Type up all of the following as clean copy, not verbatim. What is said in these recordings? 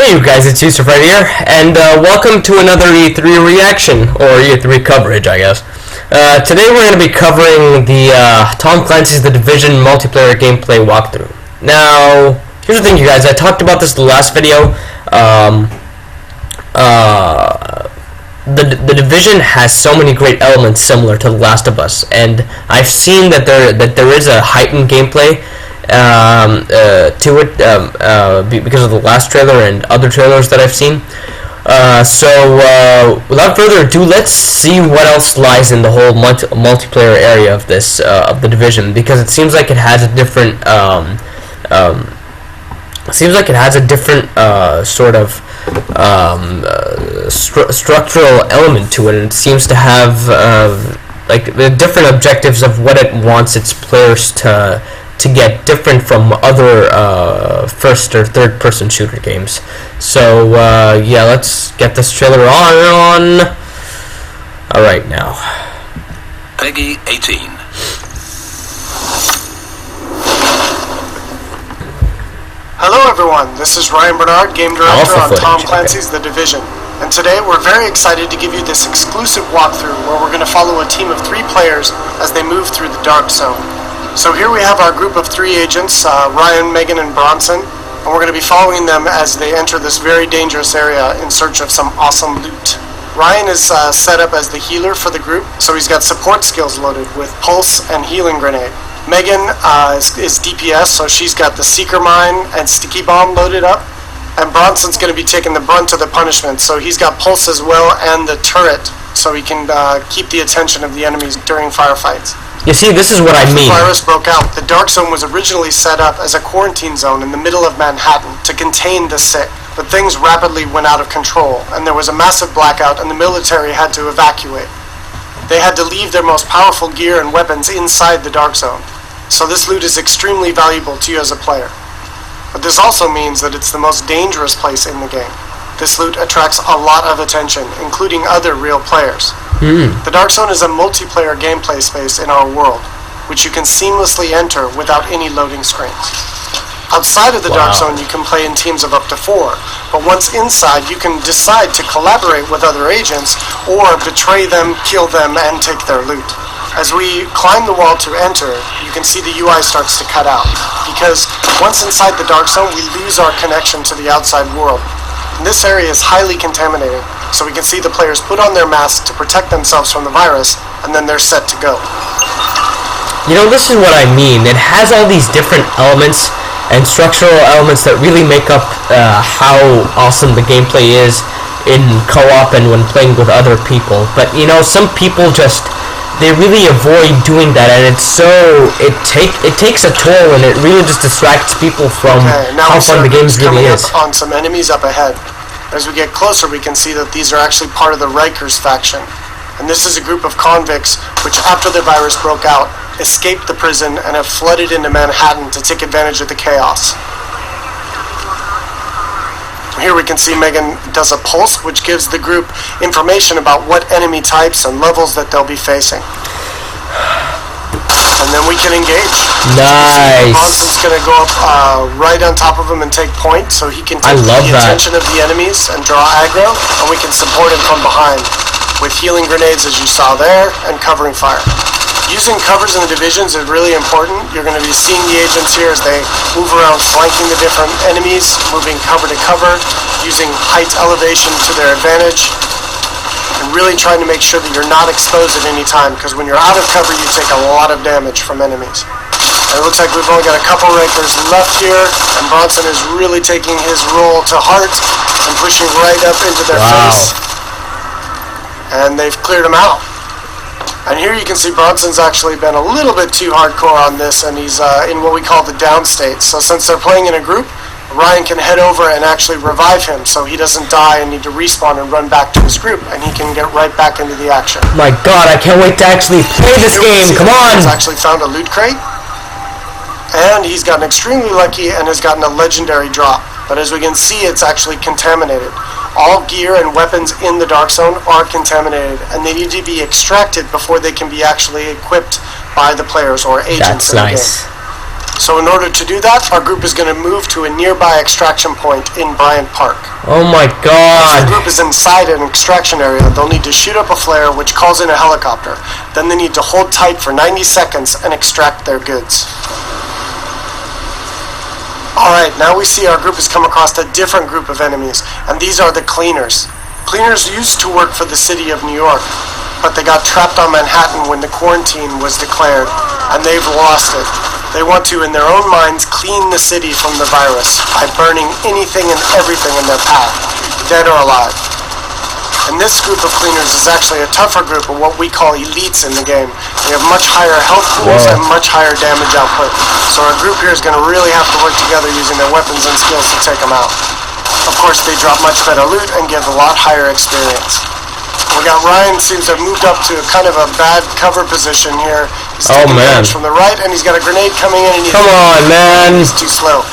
Hey you guys, it's Yousef right here, and welcome to another E3 reaction, or E3 coverage, I guess. Today we're going to be covering the Tom Clancy's The Division multiplayer gameplay walkthrough. Now, here's the thing you guys, I talked about this in the last video. The Division has so many great elements similar to The Last of Us, and I've seen that there is a heightened gameplay to it because of the last trailer and other trailers that I've seen. So without further ado, let's see what else lies in the whole multiplayer area of this of the Division, because it seems like it has a different sort of structural element to it, and it seems to have like the different objectives of what it wants its players to get, different from other first or third person shooter games. So yeah, let's get this trailer on. Alright, now Peggy 18. Hello everyone, this is Ryan Bernard, Game Director on Tom Clancy's The Division, and today we're very excited to give you this exclusive walkthrough where we're going to follow a team of 3 players as they move through the Dark Zone. So here we have our group of 3 agents, Ryan, Megan, and Bronson, and we're going to be following them as they enter this very dangerous area in search of some awesome loot. Ryan is set up as the healer for the group, so he's got support skills loaded with Pulse and Healing Grenade. Megan is DPS, so she's got the Seeker Mine and Sticky Bomb loaded up, and Bronson's going to be taking the brunt of the punishment, so he's got Pulse as well and the turret, so he can keep the attention of the enemies during firefights. you see, this is what I mean. After the virus broke out, the Dark Zone was originally set up as a quarantine zone in the middle of Manhattan to contain the sick, but things rapidly went out of control, and there was a massive blackout and the military had to evacuate. They had to leave their most powerful gear and weapons inside the Dark Zone, so this loot is extremely valuable to you as a player. But this also means that it's the most dangerous place in the game. This loot attracts a lot of attention, including other real players. The Dark Zone is a multiplayer gameplay space in our world, which you can seamlessly enter without any loading screens. Outside of the Dark Zone, you can play in teams of up to 4, but once inside, you can decide to collaborate with other agents or betray them, kill them, and take their loot. As we climb the wall to enter, you can see the UI starts to cut out, because once inside the Dark Zone, we lose our connection to the outside world. And this area is highly contaminated, so we can see the players put on their masks to protect themselves from the virus, and then they're set to go. You know, this is what I mean. It has all these different elements and structural elements that really make up how awesome the gameplay is in co-op and when playing with other people. But you know, some people just, they really avoid doing that, and it's so, it takes a toll, and it really just distracts people from how fun the game really is. Up on some enemies up ahead. As we get closer, we can see that these are actually part of the Rikers faction, and this is a group of convicts which, after the virus broke out, escaped the prison and have flooded into Manhattan to take advantage of the chaos. Here we can see Megan does a pulse, which gives the group information about what enemy types and levels that they'll be facing. And then we can engage. Nice. Bronson's going to go up right on top of him and take point, so he can take the attention of the enemies and draw aggro, and we can support him from behind with healing grenades, as you saw there, and covering fire. Using covers in the divisions is really important. You're going to be seeing the agents here as they move around flanking the different enemies, moving cover to cover, using height elevation to their advantage, and really trying to make sure that you're not exposed at any time, because when you're out of cover you take a lot of damage from enemies. And it looks like we've only got a couple Rikers left here, and Bronson is really taking his role to heart and pushing right up into their face. And they've cleared him out. And here you can see Bronson's actually been a little bit too hardcore on this, and he's in what we call the down state. So since they're playing in a group, Ryan can head over and actually revive him so he doesn't die and need to respawn and run back to his group, and he can get right back into the action. My god, I can't wait to actually play this game, come on! He's actually found a loot crate, and he's gotten extremely lucky and has gotten a legendary drop. But as we can see, it's actually contaminated. All gear and weapons in the Dark Zone are contaminated, and they need to be extracted before they can be actually equipped by the players or agents in the game. So in order to do that, our group is going to move to a nearby extraction point in Bryant Park. Oh my Once god. the group is inside an extraction area, they'll need to shoot up a flare which calls in a helicopter. Then they need to hold tight for 90 seconds and extract their goods. Alright, now we see our group has come across a different group of enemies, and these are the Cleaners. Cleaners used to work for the city of New York, but they got trapped on Manhattan when the quarantine was declared, and they've lost it. They want to, in their own minds, clean the city from the virus by burning anything and everything in their path, dead or alive. And this group of Cleaners is actually a tougher group of what we call elites in the game. They have much higher health pools and much higher damage output. So our group here is going to really have to work together using their weapons and skills to take them out. Of course, they drop much better loot and give a lot higher experience. We got Ryan seems to have moved up to kind of a bad cover position here. He's taking damage from the right, and he's got a grenade coming in. And Come on, man. He's too slow.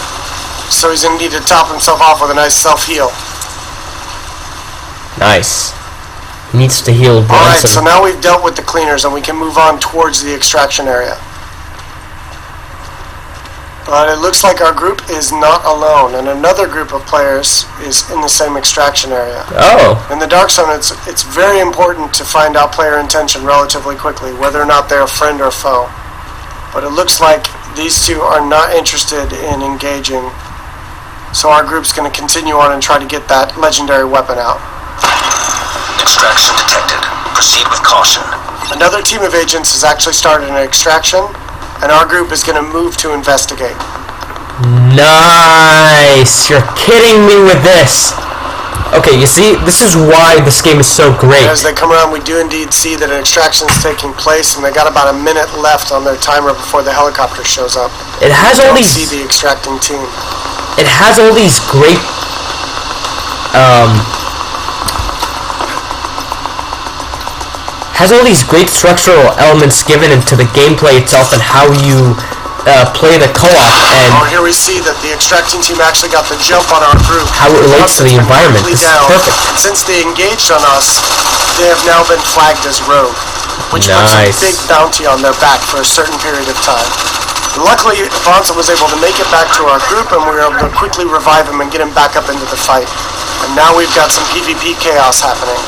So he's going to need to top himself off with a nice self-heal. Nice. Needs to heal Bronson. Alright, so now we've dealt with the Cleaners, and we can move on towards the extraction area. But it looks like our group is not alone, and another group of players is in the same extraction area. Oh. In the Dark Zone, it's very important to find out player intention relatively quickly, whether or not they're a friend or foe. But it looks like these two are not interested in engaging, so our group's going to continue on and try to get that legendary weapon out. Extraction detected. Proceed with caution. Another team of agents has actually started an extraction, and our group is going to move to investigate. Nice. You're kidding me with this. Okay, you see, this is why this game is so great. As they come around, we do indeed see that an extraction is taking place, and they got about a minute left on their timer before the helicopter shows up. It has all these. See the extracting team. It has all these great. Has all these great structural elements given into the gameplay itself and how you play the co-op and here we see that the extracting team actually got the jump on our group. how it relates to the environment. This is perfect. Since they engaged on us, they have now been flagged as rogue, which puts a big bounty on their back for a certain period of time. Luckily, Bronson was able to make it back to our group, and we were able to quickly revive him and get him back up into the fight. And now we've got some PvP chaos happening.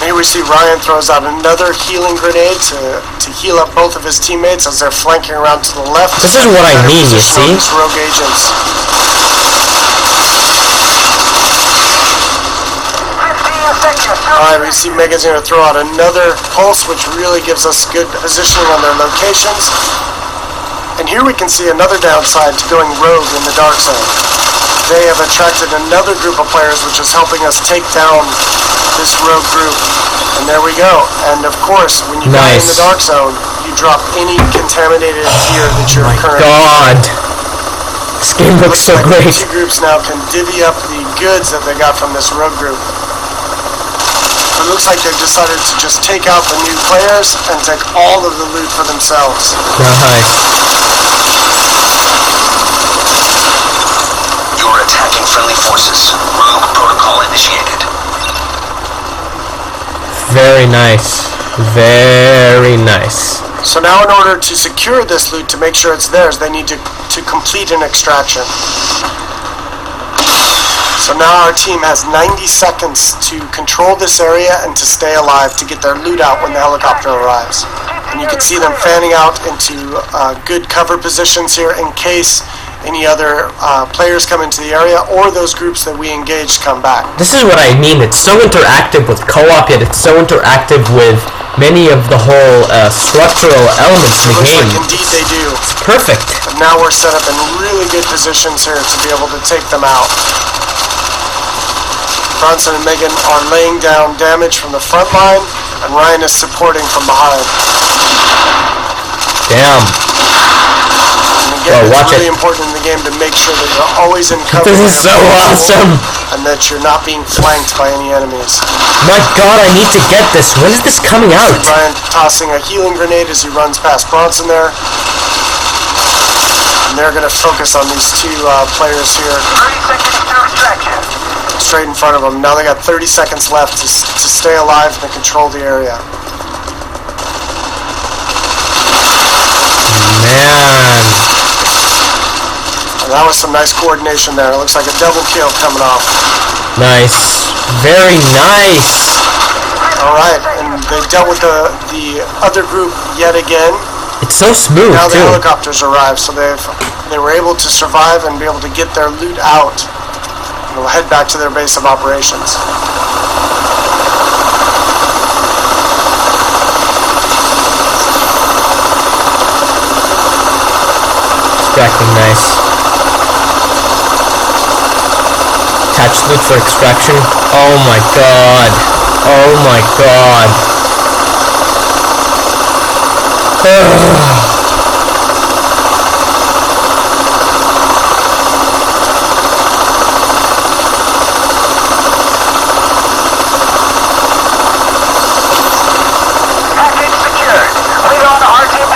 Here we see Ryan throws out another healing grenade to heal up both of his teammates as they're flanking around to the left. This is what I mean, you see? Rogue agents. Alright, we see Megan's going to throw out another pulse, which really gives us good positioning on their locations. And here we can see another downside to going rogue in the Dark Zone. They have attracted another group of players, which is helping us take down this rogue group. And there we go. And of course, when you die in the Dark Zone, you drop any contaminated gear that you're currently. God, this game looks so great. The two groups now can divvy up the goods that they got from this rogue group. It looks like they've decided to just take out the new players and take all of the loot for themselves. Nice. You're attacking friendly forces. Rogue protocol initiated. Very nice. Very nice. So now in order to secure this loot, to make sure it's theirs, they need to complete an extraction. So now our team has 90 seconds to control this area and to stay alive to get their loot out when the helicopter arrives. And you can see them fanning out into good cover positions here in case any other players come into the area or those groups that we engaged come back. This is what I mean. It's so interactive with co-op, yet it's so interactive with many of the whole structural elements in the game. Like indeed they do. It's perfect. And now we're set up in really good positions here to be able to take them out. Bronson and Megan are laying down damage from the front line, and Ryan is supporting from behind. Damn. And again, it's really important in the game to make sure that you're always in cover. This is so awesome. And that you're not being flanked by any enemies. My God, I need to get this. When is this coming out? Ryan tossing a healing grenade as he runs past Bronson there. And they're going to focus on these two players here. 30 seconds to extraction. Straight in front of them. Now they got 30 seconds left to stay alive and to control the area. Man. That was some nice coordination there. It looks like a double kill coming off. Nice. Very nice. Alright, and they dealt with the other group yet again. It's so smooth, Now the too. helicopters arrived, so they were able to survive and be able to get their loot out. And will head back to their base of operations. Extracting, nice. Attach loot for extraction. Oh my god. Oh my god. Package secured. Lead on to RTB.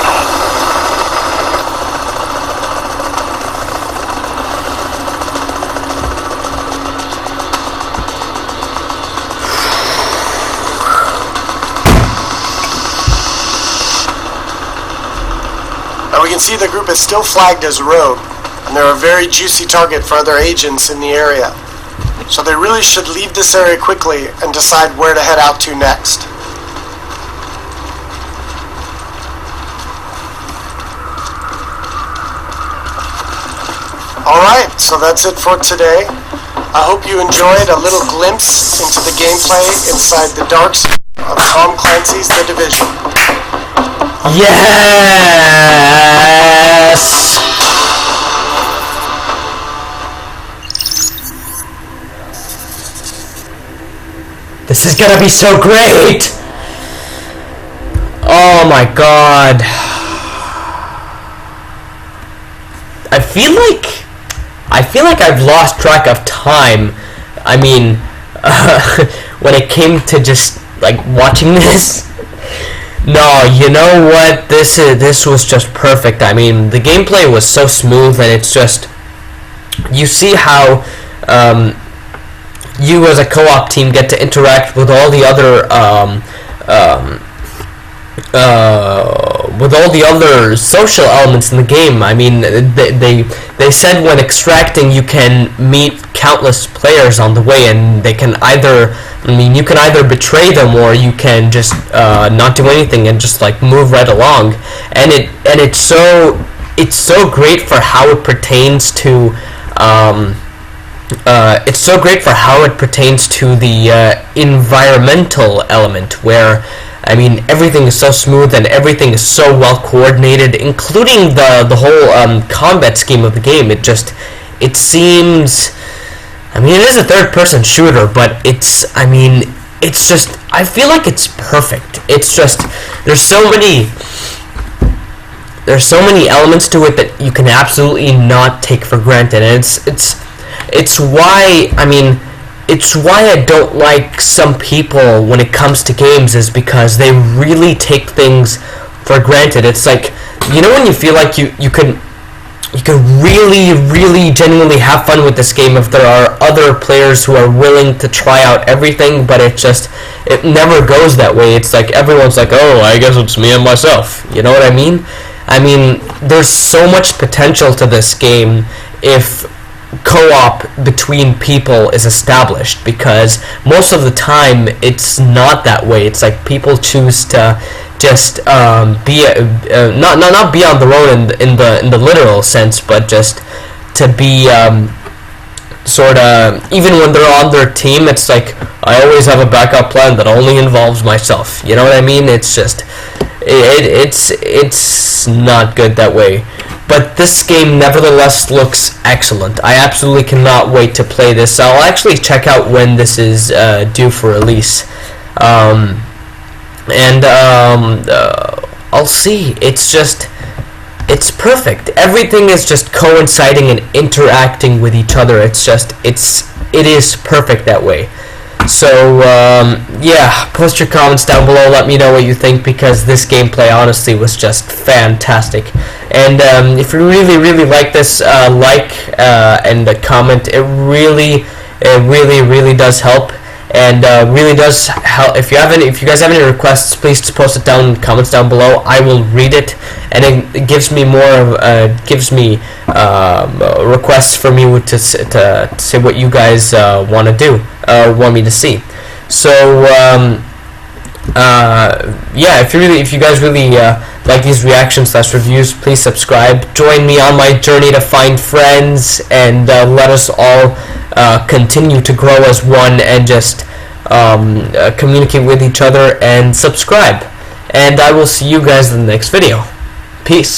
Now we can see the group is still flagged as rogue, and they're a very juicy target for other agents in the area. So they really should leave this area quickly and decide where to head out to next. Alright, so that's it for today. I hope you enjoyed a little glimpse into the gameplay inside the dark side of Tom Clancy's The Division. Yes! This is gonna be so great! Oh my god. I feel like I've lost track of time. I mean, when it came to just like watching this. No, you know what? This was just perfect. I mean, the gameplay was so smooth, and it's just, you see how you as a co-op team get to interact with all the other social elements in the game. I mean, they said when extracting you can meet countless players on the way, and they can either, I mean, you can either betray them or you can just not do anything and just like move right along. And it's so great for how it pertains to the environmental element, where I mean, everything is so smooth and everything is so well coordinated, including the whole combat scheme of the game. It seems, I mean, it is a third-person shooter, but it's just, I feel like it's perfect. It's just, there's so many elements to it that you can absolutely not take for granted, and it's why, I mean, it's why I don't like some people when it comes to games, is because they really take things for granted. It's like, you know, when you feel like you could really genuinely have fun with this game if there are other players who are willing to try out everything, but it never goes that way. It's like everyone's like, oh, I guess it's me and myself. You know what I mean? I mean, there's so much potential to this game if co-op between people is established, because most of the time it's not that way. It's like people choose to just not be on their own in the literal sense, but just to be sort of, even when they're on their team, it's like, I always have a backup plan that only involves myself. You know what I mean? It's just it's not good that way. But this game nevertheless looks excellent. I absolutely cannot wait to play this. I'll actually check out when this is due for release. I'll see. It's perfect. Everything is just coinciding and interacting with each other. It is perfect that way. So, yeah, post your comments down below, let me know what you think, because this gameplay honestly was just fantastic. And if you really like this, and comment. It really does help. and really does help. If you guys have any requests, please post it down in the comments down below. I will read it, and it gives me requests from you to say what you guys want to do, want me to see. So yeah, if you guys really like these reactions / reviews, please subscribe. Join me on my journey to find friends, and let us all continue to grow as one, and just communicate with each other and subscribe. And I will see you guys in the next video. Peace.